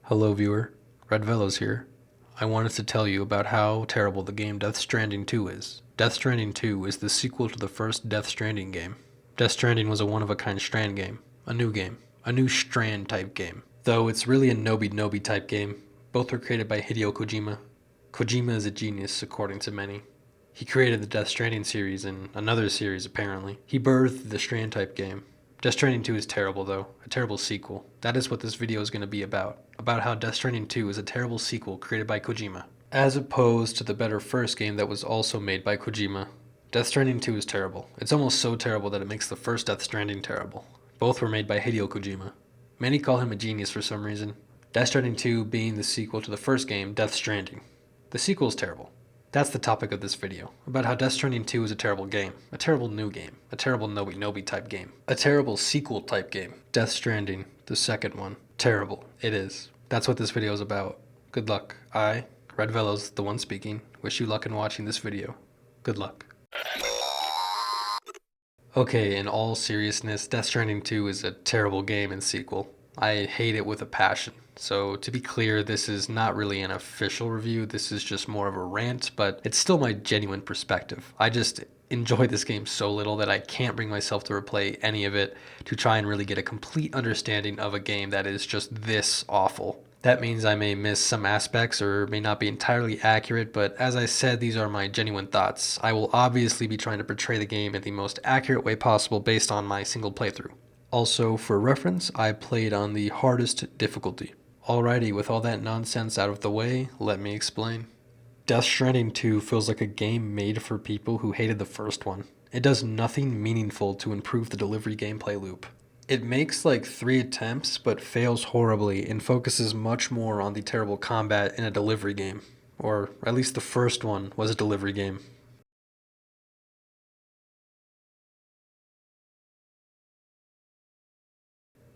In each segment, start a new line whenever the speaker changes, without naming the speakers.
Hello viewer, Red Velos here. I wanted to tell you about how terrible the game Death Stranding 2 is. Death Stranding 2 is the sequel to the first Death Stranding game. Death Stranding was a one-of-a-kind Strand game, a new Strand type game. Though it's really a Nobi type game. Both were created by Hideo Kojima. Kojima is a genius according to many. He created the Death Stranding series and another series apparently. He birthed the Strand type game. Death Stranding 2 is terrible though, a terrible sequel. That is what this video is going to be about how Death Stranding 2 is a terrible sequel created by Kojima. As opposed to the better first game that was also made by Kojima. Death Stranding 2 is terrible. It's almost so terrible that it makes the first Death Stranding terrible. Both were made by Hideo Kojima. Many call him a genius for some reason. Death Stranding 2 being the sequel to the first game, Death Stranding. The sequel is terrible. That's the topic of this video, about how Death Stranding 2 is a terrible game, a terrible new game, a terrible Nobi type game, a terrible sequel type game. Death Stranding, the second one. Terrible. It is. That's what this video is about. Good luck. I, Red Velos, the one speaking, wish you luck in watching this video. Good luck. Okay, in all seriousness, Death Stranding 2 is a terrible game and sequel. I hate it with a passion. So to be clear, this is not really an official review, this is just more of a rant, but it's still my genuine perspective. I just enjoy this game so little that I can't bring myself to replay any of it to try and really get a complete understanding of a game that is just this awful. That means I may miss some aspects or may not be entirely accurate, but as I said, these are my genuine thoughts. I will obviously be trying to portray the game in the most accurate way possible based on my single playthrough. Also, for reference, I played on the hardest difficulty. Alrighty, with all that nonsense out of the way, let me explain. Death Stranding 2 feels like a game made for people who hated the first one. It does nothing meaningful to improve the delivery gameplay loop. It makes like 3 attempts, but fails horribly and focuses much more on the terrible combat in a delivery game. Or at least the first one was a delivery game.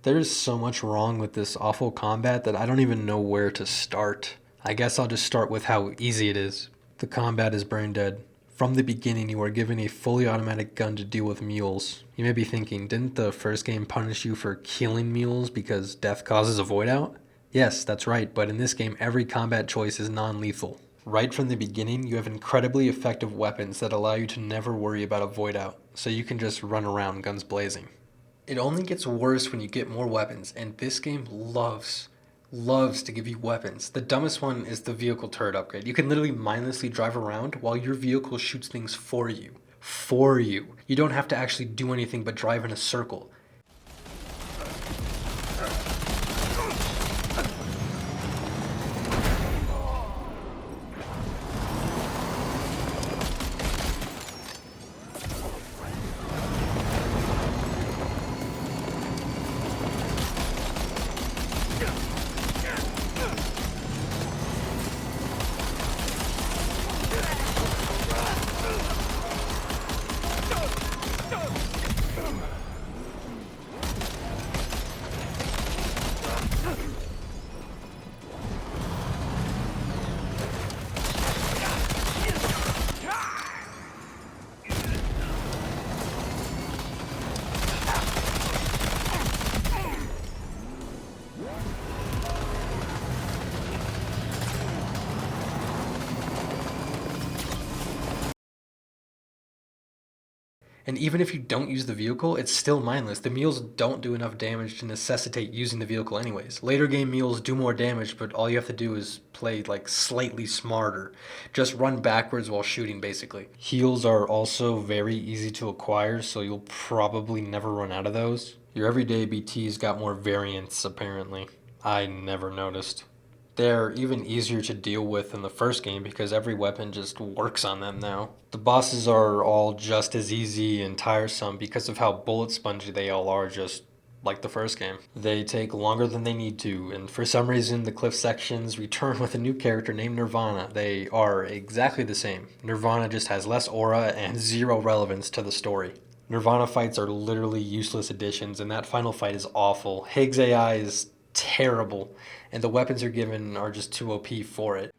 There's so much wrong with this awful combat that I don't even know where to start. I guess I'll just start with how easy it is. The combat is brain dead. From the beginning, you are given a fully automatic gun to deal with mules. You may be thinking, didn't the first game punish you for killing mules because death causes a void out? Yes, that's right, but in this game, every combat choice is non-lethal. Right from the beginning, you have incredibly effective weapons that allow you to never worry about a void out, so you can just run around guns blazing. It only gets worse when you get more weapons, and this game loves to give you weapons. The dumbest one is the vehicle turret upgrade. You can literally mindlessly drive around while your vehicle shoots things for you. For you. You don't have to actually do anything but drive in a circle. And even if you don't use the vehicle, it's still mindless. The mules don't do enough damage to necessitate using the vehicle anyways. Later game mules do more damage, but all you have to do is play like slightly smarter. Just run backwards while shooting basically. Heals are also very easy to acquire, so you'll probably never run out of those. Your everyday BT's got more variants apparently. I never noticed. They're even easier to deal with in the first game because every weapon just works on them now. The bosses are all just as easy and tiresome because of how bullet spongy they all are, just like the first game. They take longer than they need to, and for some reason the cliff sections return with a new character named Nirvana. They are exactly the same. Nirvana just has less aura and zero relevance to the story. Nirvana fights are literally useless additions, and that final fight is awful. Higgs AI is terrible, and the weapons you're given are just too OP for it.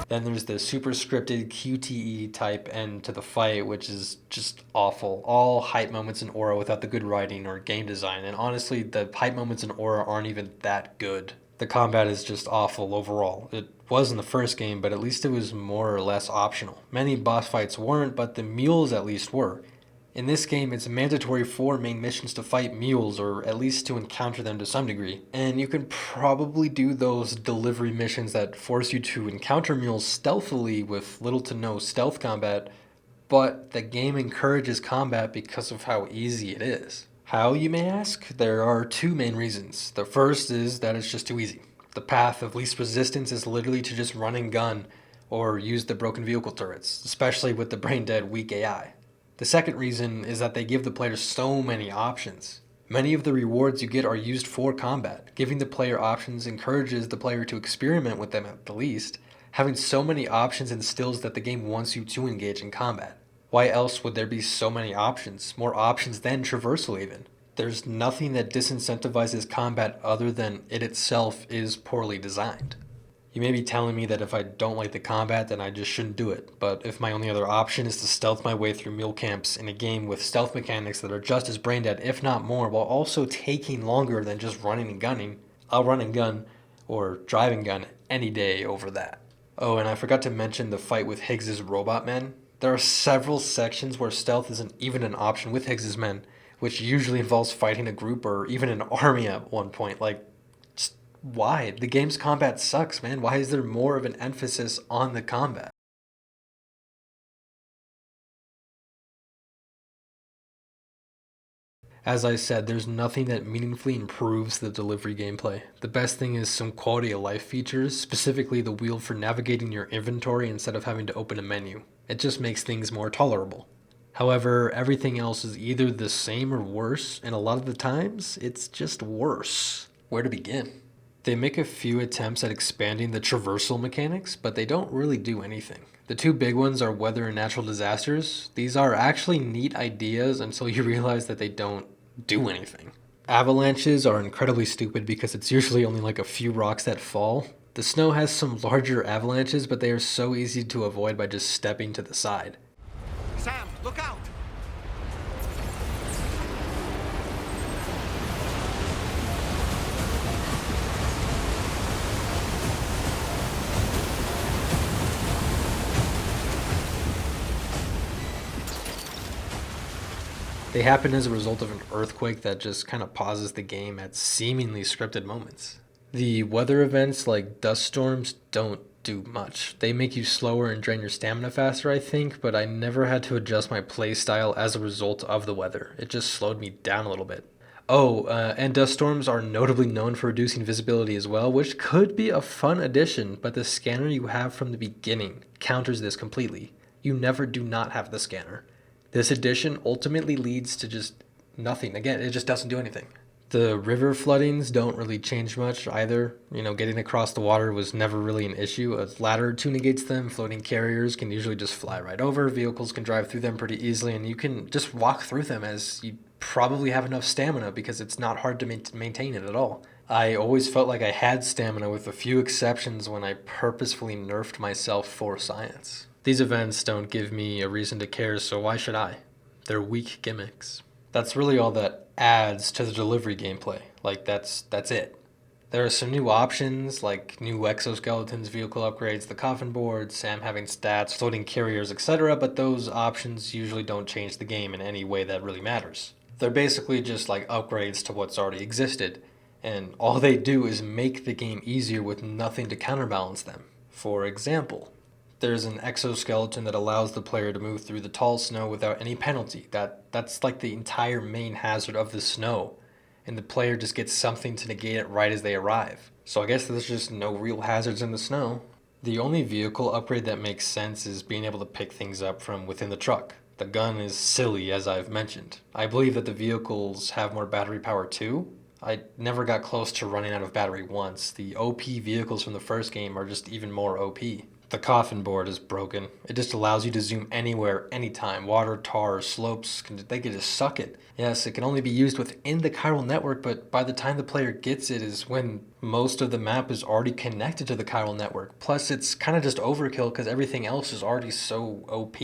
Then there's the super scripted QTE type end to the fight, which is just awful. All hype moments in Aura without the good writing or game design, and honestly, the hype moments in Aura aren't even that good. The combat is just awful overall. It was in the first game, but at least it was more or less optional. Many boss fights weren't, but the mules at least were. In this game, it's mandatory for main missions to fight mules, or at least to encounter them to some degree. And you can probably do those delivery missions that force you to encounter mules stealthily with little to no stealth combat, but the game encourages combat because of how easy it is. How, you may ask? There are two main reasons. The first is that it's just too easy. The path of least resistance is literally to just run and gun, or use the broken vehicle turrets, especially with the brain dead weak AI. The second reason is that they give the player so many options. Many of the rewards you get are used for combat. Giving the player options encourages the player to experiment with them at the least. Having so many options instills that the game wants you to engage in combat. Why else would there be so many options? More options than traversal even. There's nothing that disincentivizes combat other than it itself is poorly designed. You may be telling me that if I don't like the combat, then I just shouldn't do it. But if my only other option is to stealth my way through mule camps in a game with stealth mechanics that are just as brain dead, if not more, while also taking longer than just running and gunning, I'll run and gun, or drive and gun, any day over that. Oh, and I forgot to mention the fight with Higgs's robot men. There are several sections where stealth isn't even an option with Higgs's men, which usually involves fighting a group or even an army at one point. Like, why? The game's combat sucks, man. Why is there more of an emphasis on the combat? As I said, there's nothing that meaningfully improves the delivery gameplay. The best thing is some quality of life features, specifically the wheel for navigating your inventory instead of having to open a menu. It just makes things more tolerable. However, everything else is either the same or worse, and a lot of the times, it's just worse. Where to begin? They make a few attempts at expanding the traversal mechanics, but they don't really do anything. The two big ones are weather and natural disasters. These are actually neat ideas until you realize that they don't do anything. Avalanches are incredibly stupid because it's usually only like a few rocks that fall. The snow has some larger avalanches, but they are so easy to avoid by just stepping to the side.
Sam, look out!
They happen as a result of an earthquake that just kind of pauses the game at seemingly scripted moments. The weather events like dust storms don't do much. They make you slower and drain your stamina faster, I think, but I never had to adjust my playstyle as a result of the weather. It just slowed me down a little bit. Oh, and dust storms are notably known for reducing visibility as well, which could be a fun addition, but the scanner you have from the beginning counters this completely. You never do not have the scanner. This addition ultimately leads to just nothing. Again, it just doesn't do anything. The river floodings don't really change much either. Getting across the water was never really an issue. A ladder or two negates them. Floating carriers can usually just fly right over. Vehicles can drive through them pretty easily, and you can just walk through them as you probably have enough stamina because it's not hard to maintain it at all. I always felt like I had stamina with a few exceptions when I purposefully nerfed myself for science. These events don't give me a reason to care, so why should I? They're weak gimmicks. That's really all that adds to the delivery gameplay. Like, that's it. There are some new options, like new exoskeletons, vehicle upgrades, the coffin board, Sam having stats, floating carriers, etc., but those options usually don't change the game in any way that really matters. They're basically just like upgrades to what's already existed, and all they do is make the game easier with nothing to counterbalance them. For example, there's an exoskeleton that allows the player to move through the tall snow without any penalty. That's like the entire main hazard of the snow, and the player just gets something to negate it right as they arrive. So I guess there's just no real hazards in the snow. The only vehicle upgrade that makes sense is being able to pick things up from within the truck. The gun is silly, as I've mentioned. I believe that the vehicles have more battery power too. I never got close to running out of battery once. The OP vehicles from the first game are just even more OP. The coffin board is broken. It just allows you to zoom anywhere, anytime. Water, tar, slopes, they can just suck it. Yes, it can only be used within the chiral network, but by the time the player gets it is when most of the map is already connected to the chiral network. Plus, it's kind of just overkill because everything else is already so OP.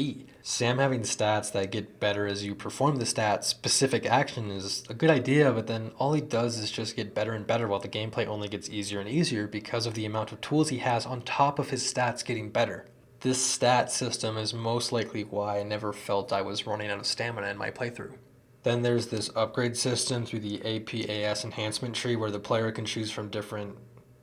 Sam having stats that get better as you perform the stat specific action is a good idea, but then all he does is just get better and better while the gameplay only gets easier and easier because of the amount of tools he has on top of his stats getting better. This stat system is most likely why I never felt I was running out of stamina in my playthrough. Then there's this upgrade system through the APAS enhancement tree where the player can choose from different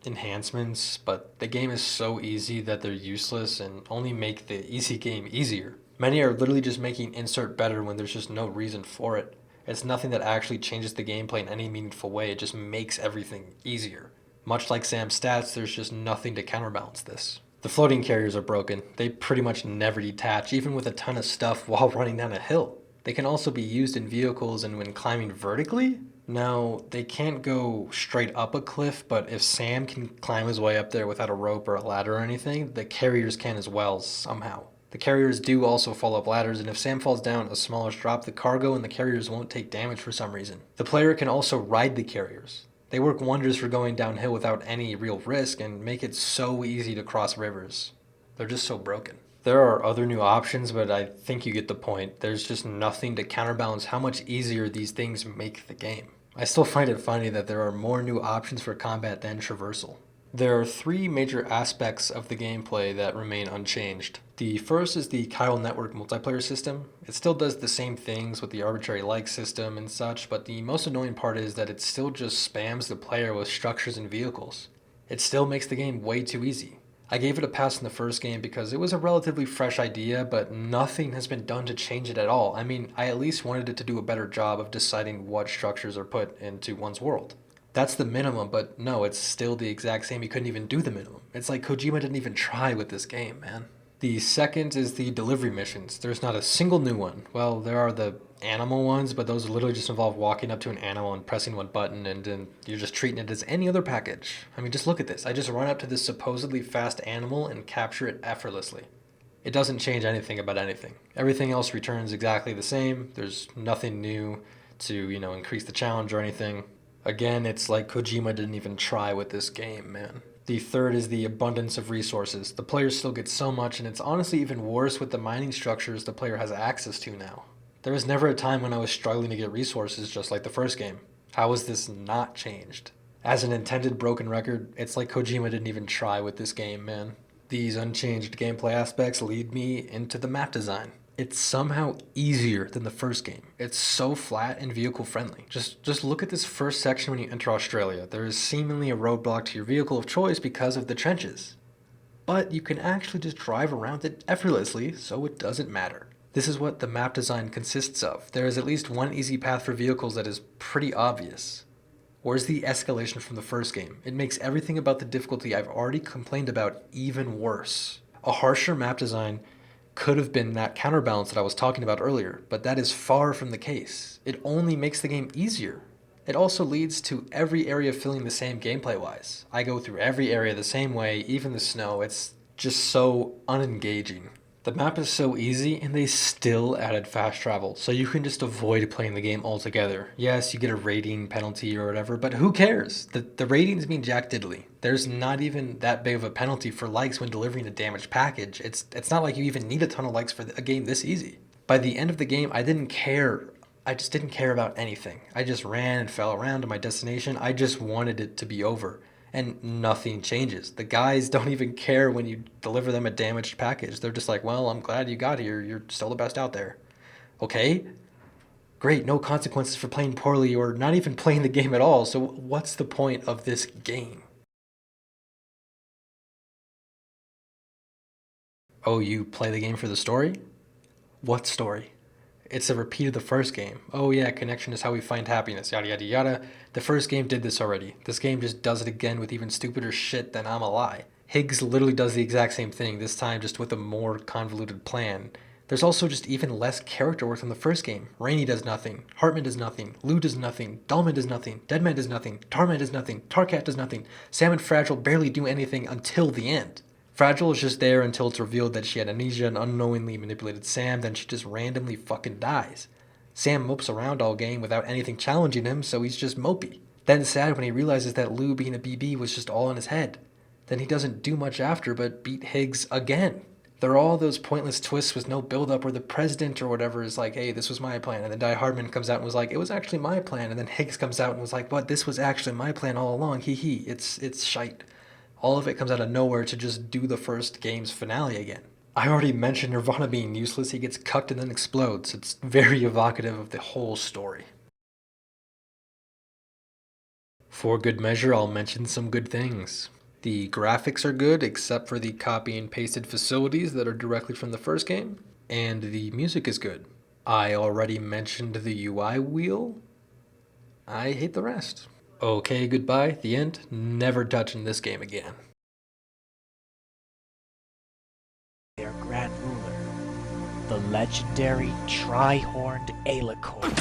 enhancements, but the game is so easy that they're useless and only make the easy game easier. Many are literally just making insert better when there's just no reason for it. It's nothing that actually changes the gameplay in any meaningful way, it just makes everything easier. Much like Sam's stats, there's just nothing to counterbalance this. The floating carriers are broken. They pretty much never detach, even with a ton of stuff while running down a hill. They can also be used in vehicles and when climbing vertically. Now, they can't go straight up a cliff, but if Sam can climb his way up there without a rope or a ladder or anything, the carriers can as well, somehow. The carriers do also fall up ladders, and if Sam falls down a smaller drop, the cargo and the carriers won't take damage for some reason. The player can also ride the carriers. They work wonders for going downhill without any real risk and make it so easy to cross rivers. They're just so broken. There are other new options, but I think you get the point. There's just nothing to counterbalance how much easier these things make the game. I still find it funny that there are more new options for combat than traversal. There are three major aspects of the gameplay that remain unchanged. The first is the chiral network multiplayer system. It still does the same things with the arbitrary like system and such, but the most annoying part is that it still just spams the player with structures and vehicles. It still makes the game way too easy. I gave it a pass in the first game because it was a relatively fresh idea, but nothing has been done to change it at all. I mean, I at least wanted it to do a better job of deciding what structures are put into one's world. That's the minimum, but no, it's still the exact same. You couldn't even do the minimum. It's like Kojima didn't even try with this game, man. The second is the delivery missions. There's not a single new one. Well, there are the animal ones, but those literally just involve walking up to an animal and pressing one button, and then you're just treating it as any other package. I mean, just look at this. I just run up to this supposedly fast animal and capture it effortlessly. It doesn't change anything about anything. Everything else returns exactly the same. There's nothing new to, increase the challenge or anything. Again, it's like Kojima didn't even try with this game, man. The third is the abundance of resources. The player still gets so much, and it's honestly even worse with the mining structures the player has access to now. There was never a time when I was struggling to get resources just like the first game. How is this not changed? As an intended broken record, it's like Kojima didn't even try with this game, man. These unchanged gameplay aspects lead me into the map design. It's somehow easier than the first game. It's so flat and vehicle friendly. Just look at this first section when you enter Australia. There is seemingly a roadblock to your vehicle of choice because of the trenches. But you can actually just drive around it effortlessly, so it doesn't matter. This is what the map design consists of. There is at least one easy path for vehicles that is pretty obvious. Where's the escalation from the first game? It makes everything about the difficulty I've already complained about even worse. A harsher map design could have been that counterbalance that I was talking about earlier, but that is far from the case. It only makes the game easier. It also leads to every area feeling the same gameplay-wise. I go through every area the same way, even the snow. It's just so unengaging. The map is so easy, and they still added fast travel, so you can just avoid playing the game altogether. Yes, you get a rating penalty or whatever, but who cares? The ratings mean jack diddly. There's not even that big of a penalty for likes when delivering a damaged package. It's not like you even need a ton of likes for a game this easy. By the end of the game, I didn't care. I just didn't care about anything. I just ran and fell around to my destination. I just wanted it to be over. And nothing changes. The guys don't even care when you deliver them a damaged package. They're just like, well, I'm glad you got here. You're still the best out there. Okay? Great, no consequences for playing poorly or not even playing the game at all. So what's the point of this game? Oh, you play the game for the story? What story? It's a repeat of the first game. Oh yeah, connection is how we find happiness, yada yada yada. The first game did this already. This game just does it again with even stupider shit than I'm a lie. Higgs literally does the exact same thing, this time just with a more convoluted plan. There's also just even less character work than the first game. Rainey does nothing, Hartman does nothing, Lou does nothing, Dahlman does nothing, Deadman does nothing, Tarman does nothing, Tarkat does nothing. Sam and Fragile barely do anything until the end. Fragile is just there until it's revealed that she had amnesia and unknowingly manipulated Sam, then she just randomly fucking dies. Sam mopes around all game without anything challenging him, so he's just mopey. Then sad when he realizes that Lou being a BB was just all in his head. Then he doesn't do much after but beat Higgs again. There are all those pointless twists with no build-up where the president or whatever is like, hey, this was my plan. And then Die Hardman comes out and was like, it was actually my plan. And then Higgs comes out and was like, what, this was actually my plan all along. Hee hee. It's shite. All of it comes out of nowhere to just do the first game's finale again. I already mentioned Nirvana being useless. He gets cucked and then explodes. It's very evocative of the whole story. For good measure, I'll mention some good things. The graphics are good, except for the copy and pasted facilities that are directly from the first game, and the music is good. I already mentioned the UI wheel. I hate the rest. Okay, goodbye, the end. Never touching this game again.
Their Grand Ruler, the legendary tri-horned Alicorn.